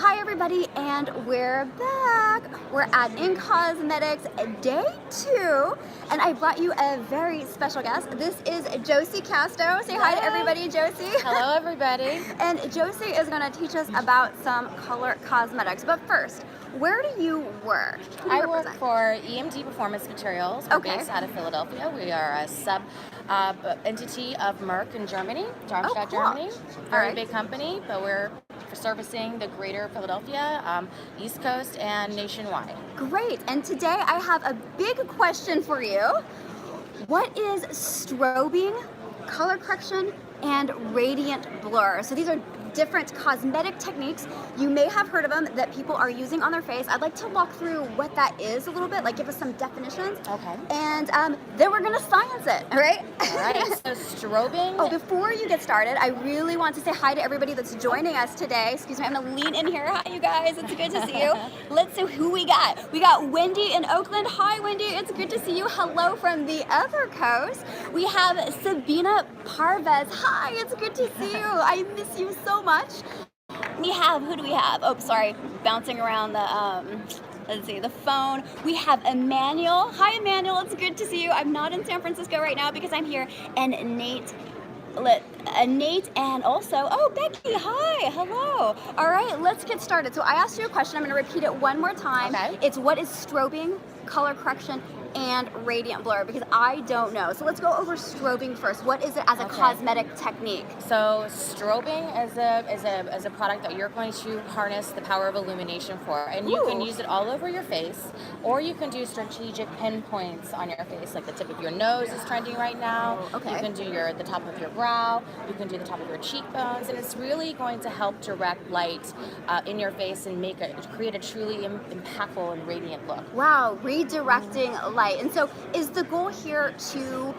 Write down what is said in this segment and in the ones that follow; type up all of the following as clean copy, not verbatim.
Hi everybody, and we're back. We're at In Cosmetics Day 2, and I brought you a very special guest. This is Josie Casto. Say hi to everybody, Josie. Hello everybody. And Josie is going to teach us about some color cosmetics. But first, where do you work? Who do you I work represent? for EMD Performance Materials. We're Okay. based out of Philadelphia. We are a sub entity of Merck in Germany, Darmstadt, cool. Germany. All Very right. big company, but we're servicing the greater Philadelphia, East Coast, and nationwide. Great. And today I have a big question for you. What is strobing, color correction, and radiant blur? So these are different cosmetic techniques. You may have heard of them that people are using on their face. I'd like to walk through what that is a little bit, like give us some definitions. Okay. And then we're gonna science it, all right? All right. So strobing. Oh, before you get started, I really want to say hi to everybody that's joining us today. Excuse me, I'm gonna lean in here. Hi, you guys. It's good to see you. Let's see who we got. We got Wendy in Oakland. Hi, Wendy. It's good to see you. Hello from the other coast. We have Sabina Parvez. Hi, it's good to see you. I miss you so much. We have, who do we have? Oh, sorry, bouncing around the, let's see, the phone. We have Emmanuel. Hi, Emmanuel. It's good to see you. I'm not in San Francisco right now because I'm here. And Nate and also, oh, Becky, hi, hello. All right, let's get started. So I asked you a question. I'm going to repeat it one more time. Okay. It's what is strobing, color correction, and radiant blur, because I don't know. So let's go over strobing first. What is it as a cosmetic technique? So strobing is a product that you're going to harness the power of illumination for, and you can use it all over your face, or you can do strategic pinpoints on your face, like the tip of your nose is trending right now. Okay. You can do the top of your brow. You can do the top of your cheekbones, and it's really going to help direct light in your face and create a truly impactful and radiant look. Wow, redirecting light. And so is the goal here to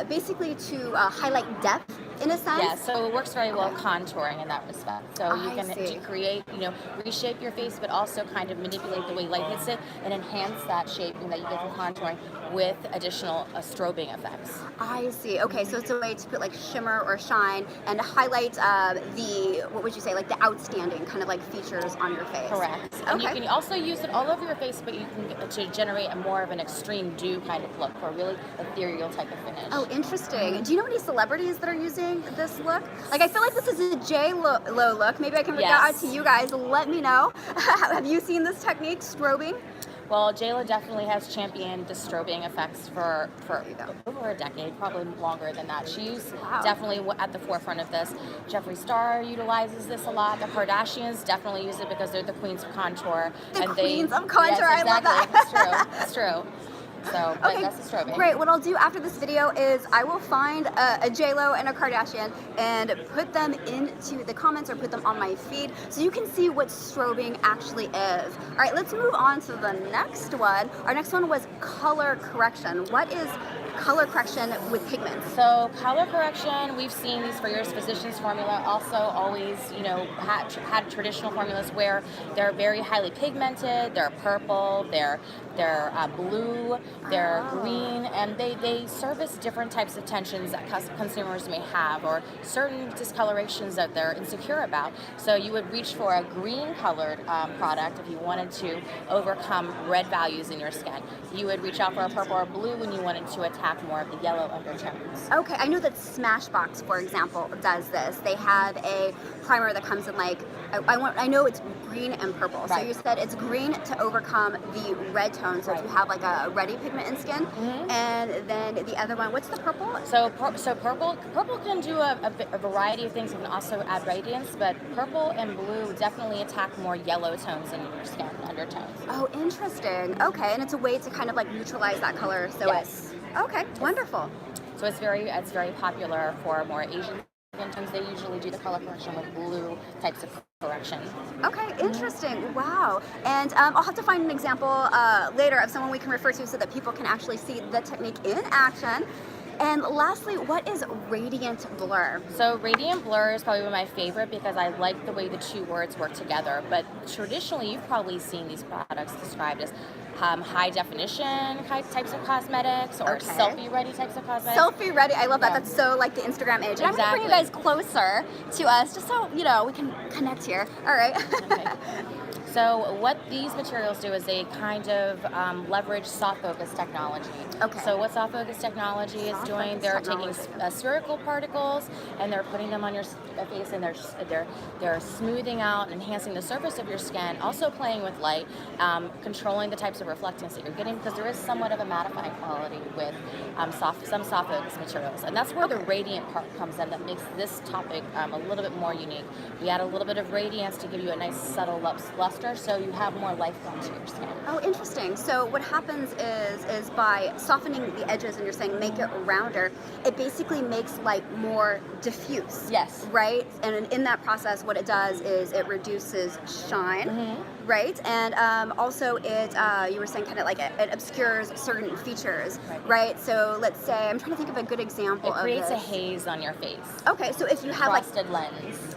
basically to highlight depth in a sense? Yeah, so it works very well contouring in that respect. So you can create, reshape your face, but also kind of manipulate the way light hits it and enhance that shaping that you get from contouring with additional strobing effects. I see. Okay, so it's a way to put like shimmer or shine and highlight what would you say, like the outstanding kind of like features on your face. Correct. And you can also use it all over your face, but you can to generate more of an extreme dew kind of look for a really ethereal type of finish. Oh, interesting. Do you know any celebrities that are using this look? Like, I feel like this is a J-Lo look. Maybe I can reach out to you guys. Let me know. Have you seen this technique, strobing? Well, J-Lo definitely has championed the strobing effects for over a decade, probably longer than that. She's definitely at the forefront of this. Jeffree Star utilizes this a lot. The Kardashians definitely use it because they're the queens of contour. The queens of contour, yes, exactly. I love that. It's true. So, but that's the strobing. Great. What I'll do after this video is I will find a J-Lo and a Kardashian and put them into the comments or put them on my feed so you can see what strobing actually is. All right, let's move on to the next one. Our next one was color correction. What is color correction with pigments? So color correction, we've seen these for years. Physicians Formula also always, had traditional formulas where they're very highly pigmented. They're purple, they're blue, they're green, and they service different types of tensions that consumers may have or certain discolorations that they're insecure about. So you would reach for a green colored product if you wanted to overcome red values in your skin. You would reach out for a purple or blue when you wanted to attack more of the yellow undertones. Okay, I know that Smashbox, for example, does this. They have a primer that comes in like, I know it's green and purple. Right. So you said it's green to overcome the red tones. So if you have like a reddy pigment in skin, and then the other one, what's the purple? So purple can do a variety of things. It can also add radiance, but purple and blue definitely attack more yellow tones in your skin, undertones. Oh, interesting. Okay, and it's a way to kind of like neutralize that color. So okay, wonderful. So it's very popular for more Asian skin tones. They usually do the color correction with blue types of correction. Okay, interesting. Wow. And I'll have to find an example later of someone we can refer to so that people can actually see the technique in action. And lastly, what is Radiant Blur? So Radium Blur is probably my favorite because I like the way the two words work together. But traditionally, you've probably seen these products described as high definition types of cosmetics or Okay. selfie ready types of cosmetics. Selfie ready. I love that. Yeah. That's so like the Instagram age. And I'm gonna bring you Exactly. guys closer to us, just so we can connect here. All right. Okay. So what these materials do is they kind of leverage soft focus technology. Okay. So what soft focus technology is Soft doing, focus they're technology. taking spherical particles and they're putting them on your face, and they're smoothing out and enhancing the surface of your skin, also playing with light, controlling the types of reflectance that you're getting, because there is somewhat of a mattifying quality with some soft focus materials. And that's where the radiant part comes in that makes this topic a little bit more unique. We add a little bit of radiance to give you a nice subtle luster, so you have more life to your skin. Oh, interesting. So what happens is by softening the edges, and you're saying make it rounder, it basically makes light more diffuse. Yes. Right? And in that process, what it does is it reduces shine, right? And also it, you were saying kind of like it obscures certain features, right? So let's say, I'm trying to think of a good example It of creates this. a haze on your face. Okay, so if you have Frosted lens.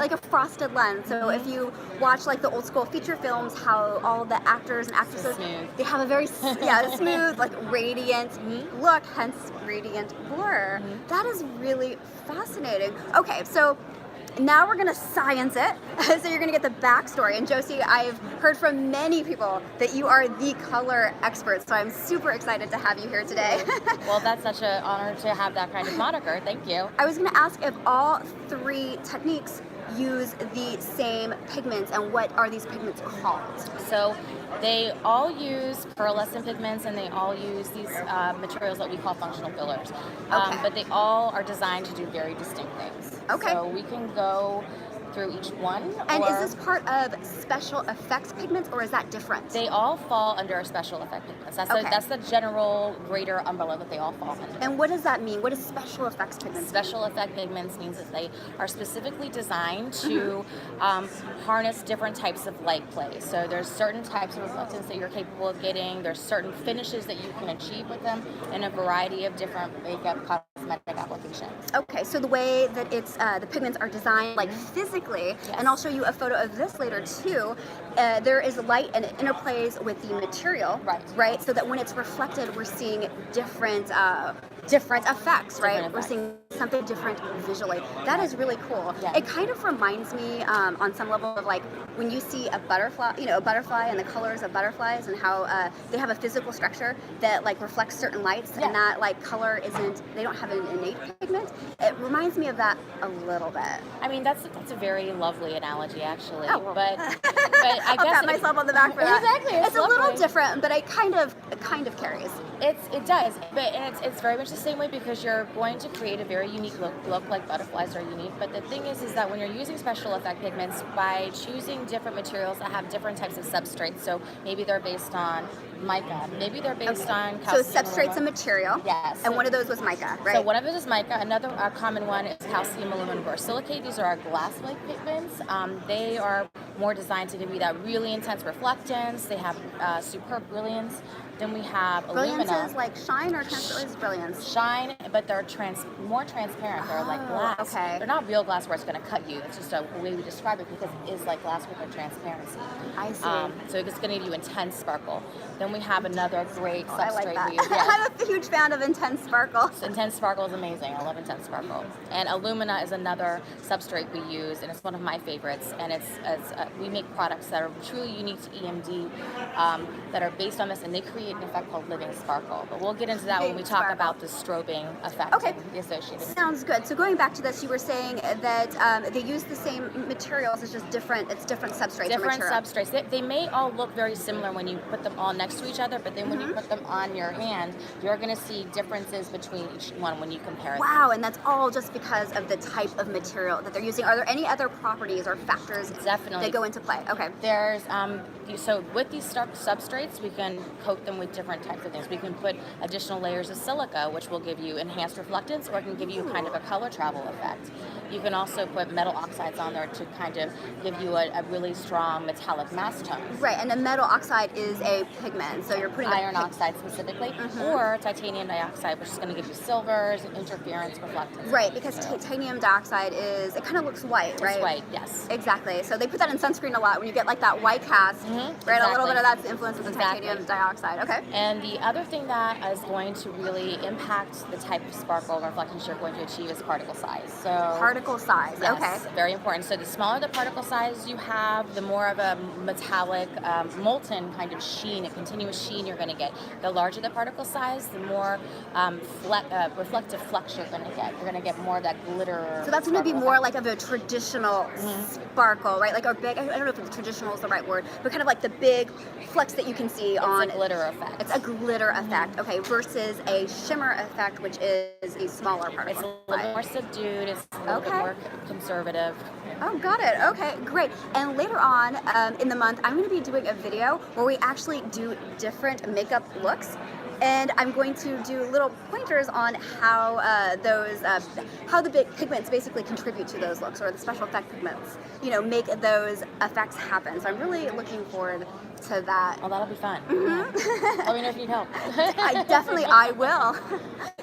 like a frosted lens. So if you watch like the old school feature films, how all the actors and actresses, smooth. they have a very smooth, like radiant look, hence Radiant Blur. That is really fascinating. Okay, so now we're gonna science it. So you're gonna get the backstory. And Josie, I've heard from many people that you are the color expert, so I'm super excited to have you here today. Well, that's such an honor to have that kind of moniker. Thank you. I was gonna ask if all three techniques use the same pigments, and what are these pigments called? So they all use pearlescent pigments, and they all use these materials that we call functional fillers. But they all are designed to do very distinct things. Okay. So we can go through each one. And or is this part of special effects pigments, or is that different? They all fall under special effect pigments. That's the general greater umbrella that they all fall under. And what does that mean? What is special effects pigments? Special effect pigments means that they are specifically designed to harness different types of light play. So there's certain types of reflectance that you're capable of getting. There's certain finishes that you can achieve with them in a variety of different makeup cosmetic applications. Okay, so the way that it's the pigments are designed, like physically, and I'll show you a photo of this later too. There is light, and it interplays with the material, right? So that when it's reflected, we're seeing different effects, right? We're seeing something different visually. That is really cool. Yeah. It kind of reminds me on some level of like when you see a butterfly, a butterfly and the colors of butterflies, and how they have a physical structure that like reflects certain lights, and that like color they don't have an innate pigment. It reminds me of that a little bit. I mean, that's a very lovely analogy, actually. Oh, well. But I I'll guess pat myself on the back for that. Exactly. It's a little lovely. different, but it kind of carries. It does, but it's very much the same way, because you're going to create a very unique look like butterflies are unique. But the thing is that when you're using special effect pigments, by choosing different materials that have different types of substrates, so maybe they're based on mica, maybe they're based on calcium. So substrate's a material. Yes. And one of those was mica, right? So one of it is mica. Another common one is calcium aluminum borosilicate. These are our glass-like pigments. They are more designed to give you that really intense reflectance. They have superb brilliance. Then we have Brilliance alumina. is like shine, or is brilliance? Shine, but they're more transparent. They're like glass. Okay. They're not real glass where it's going to cut you. It's just a way we describe it, because it is like glass with a transparency. I see. So it's going to give you intense sparkle. Then we have another great substrate. I like that. we use. Yes. I'm a huge fan of intense sparkle. Intense sparkle is amazing. I love intense sparkle. And alumina is another substrate we use, and it's one of my favorites. And we make products that are truly unique to EMD, that are based on this, and they create an effect called living sparkle. But we'll get into that when we talk about the strobing effect. Okay. And the associated. Sounds good. So going back to this, you were saying that they use the same materials. It's just different. It's different substrates. Different substrates. They may all look very similar when you put them all next to each other, but then when you put them on your hand, you're going to see differences between each one when you compare them. Wow, and that's all just because of the type of material that they're using. Are there any other properties or factors Definitely. that go into play? Okay. There's so with these substrates, we can coat them with different types of things. We can put additional layers of silica, which will give you enhanced reflectance, or it can give you kind of a color travel effect. You can also put metal oxides on there to kind of give you a really strong metallic mass tone. Right, and a metal oxide is a pigment, so you're putting iron oxide specifically, or titanium dioxide, which is going to give you silvers, interference, reflectance. Right, because titanium dioxide it kind of looks white, right? It's white, yes. Exactly. So they put that in sunscreen a lot when you get like that white cast, right? Exactly. A little bit of that's the influence of the titanium dioxide. Okay. And the other thing that is going to really impact the type of sparkle and reflections you're going to achieve is particle size. So particle size. yes, okay. Very important. So the smaller the particle size you have, the more of a metallic, molten kind of sheen, a continuous sheen you're going to get. The larger the particle size, the more reflective flux you're going to get. You're going to get more of that glitter. So that's going to be more like of a traditional sparkle, right? Like a big, I don't know if traditional is the right word, but kind of like the big flux that you can see on. It's a glitter effect. It's a glitter effect, okay, versus a shimmer effect, which is a smaller particle. It's a little more subdued, it's a little bit more conservative. Oh, got it. Okay, great. And later on in the month, I'm going to be doing a video where we actually do different makeup looks. And I'm going to do little pointers on how how the big pigments basically contribute to those looks, or the special effect pigments, make those effects happen. So I'm really looking forward to that. Oh, that'll be fun. Let me know if you need help. I will.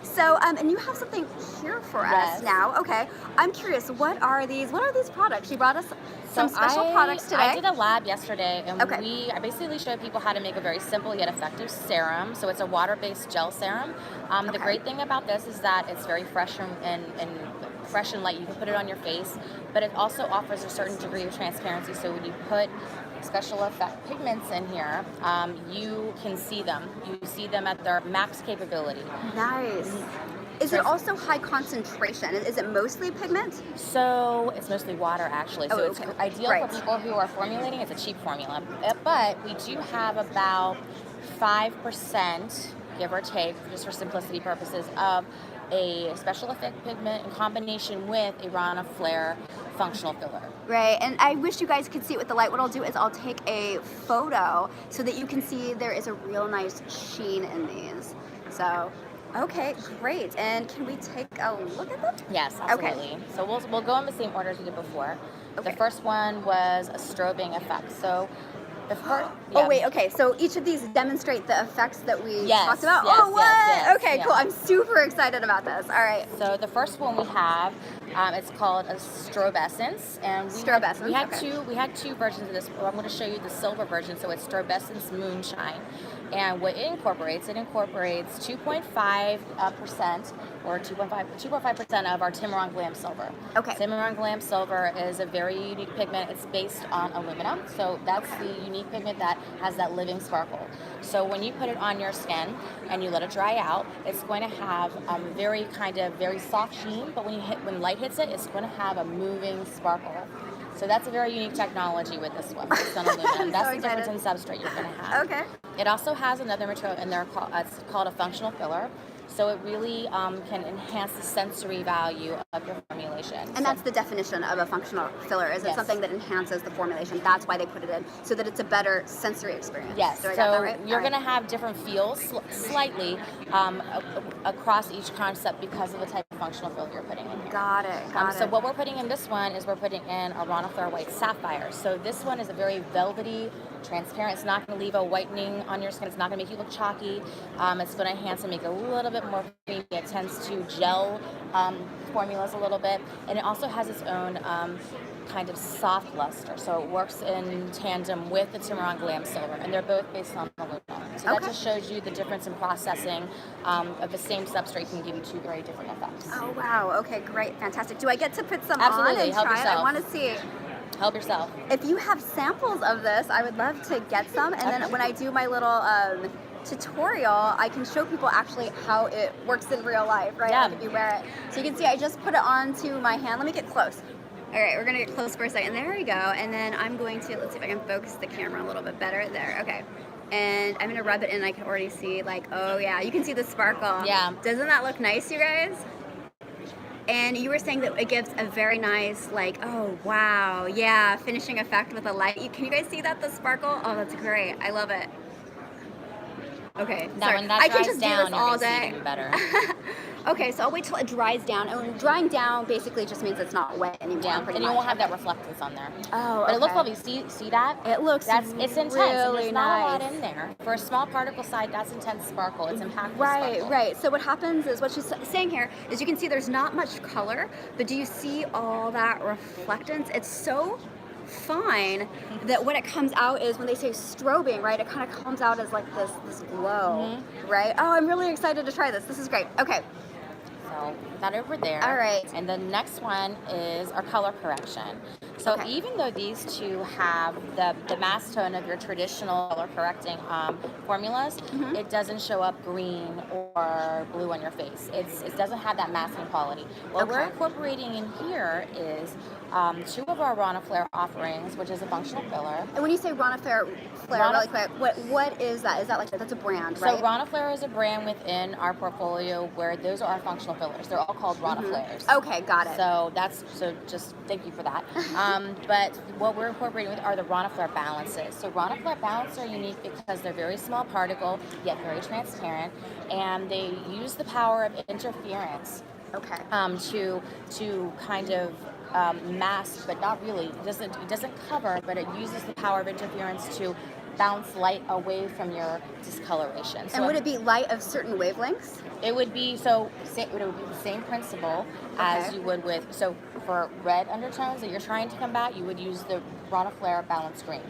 So, and you have something here for us now. Okay, I'm curious. What are these products? You brought us some special products today. I did a lab yesterday, and I basically showed people how to make a very simple yet effective serum. So it's a water-based gel serum. The great thing about this is that it's very fresh and fresh and light. You can put it on your face, but it also offers a certain degree of transparency. So when you put special effect pigments in here, you can see them. You see them at their max capability. Nice. Is it also high concentration? Is it mostly pigment? So it's mostly water, actually. So it's ideal for people who are formulating. It's a cheap formula. But we do have about 5%, give or take, just for simplicity purposes, of a special effect pigment in combination with a Lana Flare functional filler. Right, and I wish you guys could see it with the light. What I'll do is I'll take a photo so that you can see there is a real nice sheen in these. So, okay, great. And can we take a look at them? Yes, absolutely. Okay. So we'll go in the same order as we did before. Okay. The first one was a strobing effect. So the first, Oh wait, okay. So each of these demonstrate the effects that we talked about. Yes, oh, what? Yes, okay, cool. I'm super excited about this. All right. So the first one we have, it's called a strobescence, and we had two versions of this. I'm going to show you the silver version. So it's strobescence Moonshine, and what it incorporates 2.5% or 2.5% of our Cimarron Glam silver. Okay. Cimarron Glam silver is a very unique pigment. It's based on aluminum, so that's the unique pigment that has that living sparkle. So when you put it on your skin and you let it dry out, it's going to have very soft sheen, but when light hits it, it's going to have a moving sparkle. So that's a very unique technology with this one. It's on aluminum. That's the difference in substrate you're going to have. Okay. It also has another material in there it's called a functional filler. So it really can enhance the sensory value of your formulation. And that's the definition of a functional filler. Is it something that enhances the formulation? That's why they put it in, so that it's a better sensory experience. Yes. So I got that right? You're going to have different feels slightly across each concept because of the type of functional filler you're putting in. Got it. So what we're putting in this one is we're putting in a Lana Flare White Sapphire. So this one is a very velvety, transparent. It's not going to leave a whitening on your skin. It's not going to make you look chalky. It's going to enhance and make it a little bit more creamy. It tends to gel formulas a little bit, and it also has its own kind of soft luster. So it works in tandem with the Cimarron Glam silver, and they're both based on aluminum. So that just shows you the difference in processing of the same substrate can give you two very different effects. Oh wow! Okay, great, fantastic. Do I get to put some Absolutely. on and Help try yourself. it? I want to see. Help yourself. If you have samples of this, I would love to get some, and then when I do my little tutorial, I can show people actually how it works in real life, right? Yeah. Like if you wear it. So you can see I just put it onto my hand. Let me get close. All right, we're gonna get close for a second. There we go. And then I'm going to, let's see if I can focus the camera a little bit better. There, okay. And I'm gonna rub it in. I can already see oh yeah, you can see the sparkle. Yeah. Doesn't that look nice, you guys? And you were saying that it gives a very nice, oh wow, yeah, finishing effect with the light. Can you guys see that, the sparkle? Oh, that's great. I love it. Okay, Now sorry. when that I can dries just down, do this you're all gonna see it day. even better. Okay, so I'll wait till it dries down. And drying down basically just means it's not wet anymore. Yeah, pretty and you much. won't have that reflectance on there. Oh, But it looks okay. lovely. See that? It looks It's intense. And really there's not a lot nice. in there. For a small particle side, that's intense sparkle. It's impactful Right, sparkle. right. So what happens is what she's saying here is you can see there's not much color, but do you see all that reflectance? It's so fine that when it comes out is when they say strobing, right? It kind of comes out as like this glow, right? Oh, I'm really excited to try this. This is great. Okay. So put that over there. All right. And the next one is our color correction. So Okay. even though these two have the mass tone of your traditional color correcting formulas, it doesn't show up green or blue on your face. It doesn't have that masking quality. What we're Okay. incorporating in here is two of our Rana Flare offerings, which is a functional filler. And when you say Rana Flare, Rana- really quick, what is that? Is that like that's a brand, right? So Rana Flare is a brand within our portfolio where those are our functional fillers. They're all called Rana Flares. Okay, got it. So just thank you for that. But what we're incorporating with are the Rana Flare balances. So Rana Flare balances are unique because they're very small particle yet very transparent, and they use the power of interference Okay. to kind of mask, but not really. It doesn't cover, but it uses the power of interference to bounce light away from your discoloration. So And would it be light of certain wavelengths? it would be it would be the same principle as Okay. you would with, so for red undertones that you're trying to combat, you would use the Rana Flare Balanced Green.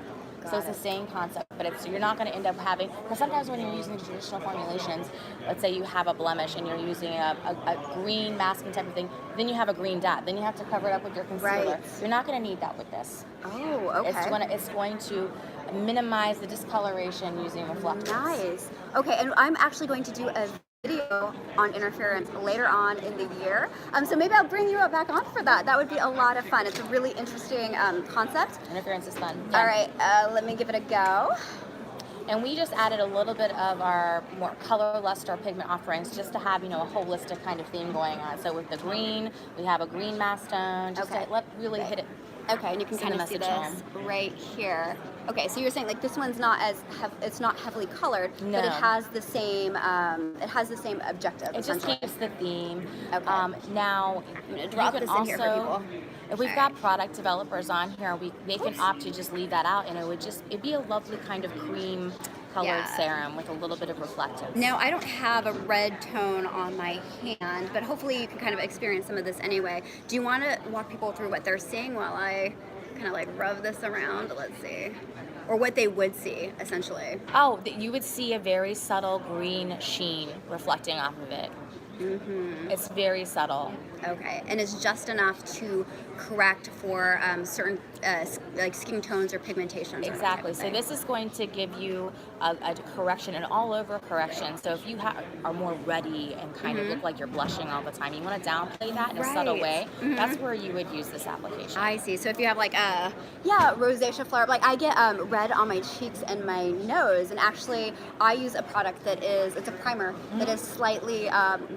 So it's the same concept, but you're not going to end up having, because sometimes when you're using traditional formulations, let's say you have a blemish and you're using a green masking type of thing, then you have a green dot, then you have to cover it up with your concealer. Right. You're not going to need that with this. Oh, okay. It's going to minimize the discoloration using reflectance. Nice. Okay, and I'm actually going to do a video on interference later on in the year. So maybe I'll bring you back on for that. That would be a lot of fun. It's a really interesting concept. Interference is fun. All right, let me give it a go. And we just added a little bit of our more color luster pigment offerings just to have, a holistic kind of theme going on. So with the green, we have a green mass tone, just to really hit it. Okay, and you can Send kind the of see message this right here. Okay, so you're saying like this one's not it's not heavily colored, but No. it has the same objective. It just essentially. keeps the theme. Okay. Now, I'm gonna you drop can this also, in here for people. if we've All got right. product developers on here, they can opt to just leave that out, and it'd be a lovely kind of cream colored serum with a little bit of reflectance. Now, I don't have a red tone on my hand, but hopefully you can kind of experience some of this anyway. Do you want to walk people through what they're seeing while I kind of like rub this around? Let's see. Or what they would see, essentially. Oh, you would see a very subtle green sheen reflecting off of it. It's very subtle. Okay, and it's just enough to correct for certain like skin tones or pigmentation. Exactly. So this is going to give you a correction, an all-over correction. So if you are more ruddy and kind of look like you're blushing all the time, you want to downplay that in a subtle way. That's where you would use this application. I see. So if you have like rosacea flare, like I get red on my cheeks and my nose, and actually I use a product it's a primer that is slightly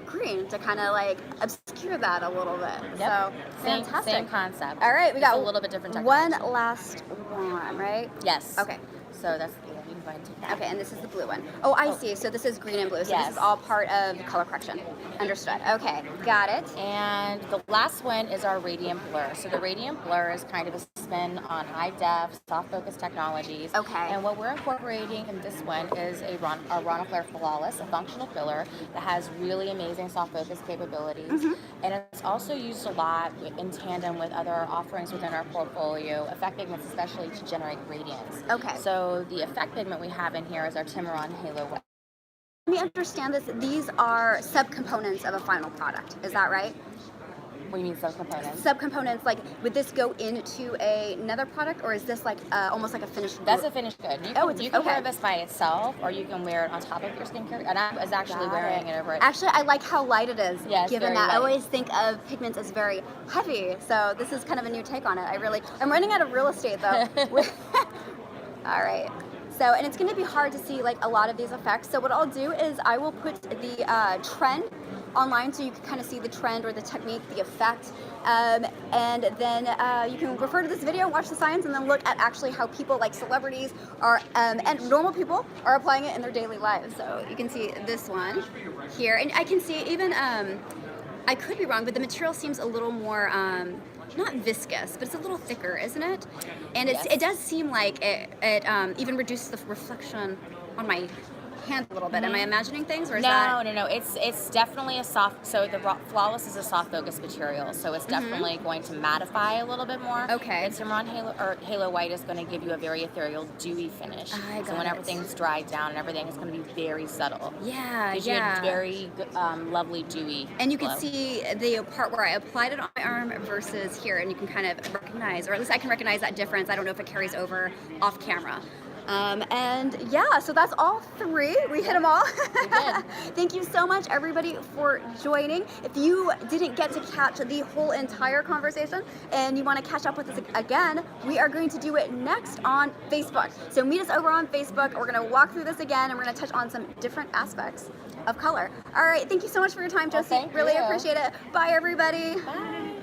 green to kind of like obscure that a little bit. Yep. So Same fantastic. concept. All right, we Just got a little bit different one technology. last one, right? Yes. Okay. So that's you can go ahead and take that. Okay, and this is the blue one. Oh, I see. So this is green and blue. So Yes. this is all part of the color correction. Understood. Okay, got it. And the last one is our Radium Blur. So the Radium Blur is kind of a spin on high def, soft focus technologies. Okay. And what we're incorporating in this one is a Rana Flare Flawless, a functional filler that has really amazing soft focus capabilities. And it's also used a lot in tandem with other offerings within our portfolio, effect pigments especially, to generate gradients. Okay. So the effect pigment we have in here is our Cimarron Halo Wet. Let me understand this. These are subcomponents of a final product. Is that right? What do you mean subcomponents? Subcomponents, like, would this go into another product, or is this like almost like a finished? That's a finished good. You Oh, can, you can okay. wear this by itself, or you can wear it on top of your skincare. And I was actually wearing it over it. Actually, I like how light it is. Yeah, it's given very that I light. always think of pigments as very heavy, so this is kind of a new take on it. I'm running out of real estate though. All right. So, and it's going to be hard to see like a lot of these effects. So what I'll do is I will put the trend online so you can kind of see the trend or the technique, the effect. And then you can refer to this video, watch the science, and then look at actually how people like celebrities are and normal people are applying it in their daily lives. So you can see this one here, and I can see even I could be wrong, but the material seems a little more not viscous, but it's a little thicker, isn't it? And it does seem like it even reduces the reflection on my hand a little bit. Am I imagining things, or is that? No. It's definitely a soft. So the Flawless is a soft focus material, so it's definitely going to mattify a little bit more. Okay. And Cimarron Halo White is going to give you a very ethereal, dewy finish. So when everything's dried down and everything, it's going to be very subtle. Yeah, gives you a very lovely, dewy. And you glow. can see the part where I applied it on my arm versus here, and you can kind of recognize, or at least I can recognize that difference. I don't know if it carries over off camera. And yeah, so that's all three. We hit them all. We did. Thank you so much, everybody, for joining. If you didn't get to catch the whole entire conversation and you want to catch up with us again, we are going to do it next on Facebook. So meet us over on Facebook. We're going to walk through this again, and we're going to touch on some different aspects of color. All right, thank you so much for your time, Josie. Really appreciate it. Bye, everybody. Bye.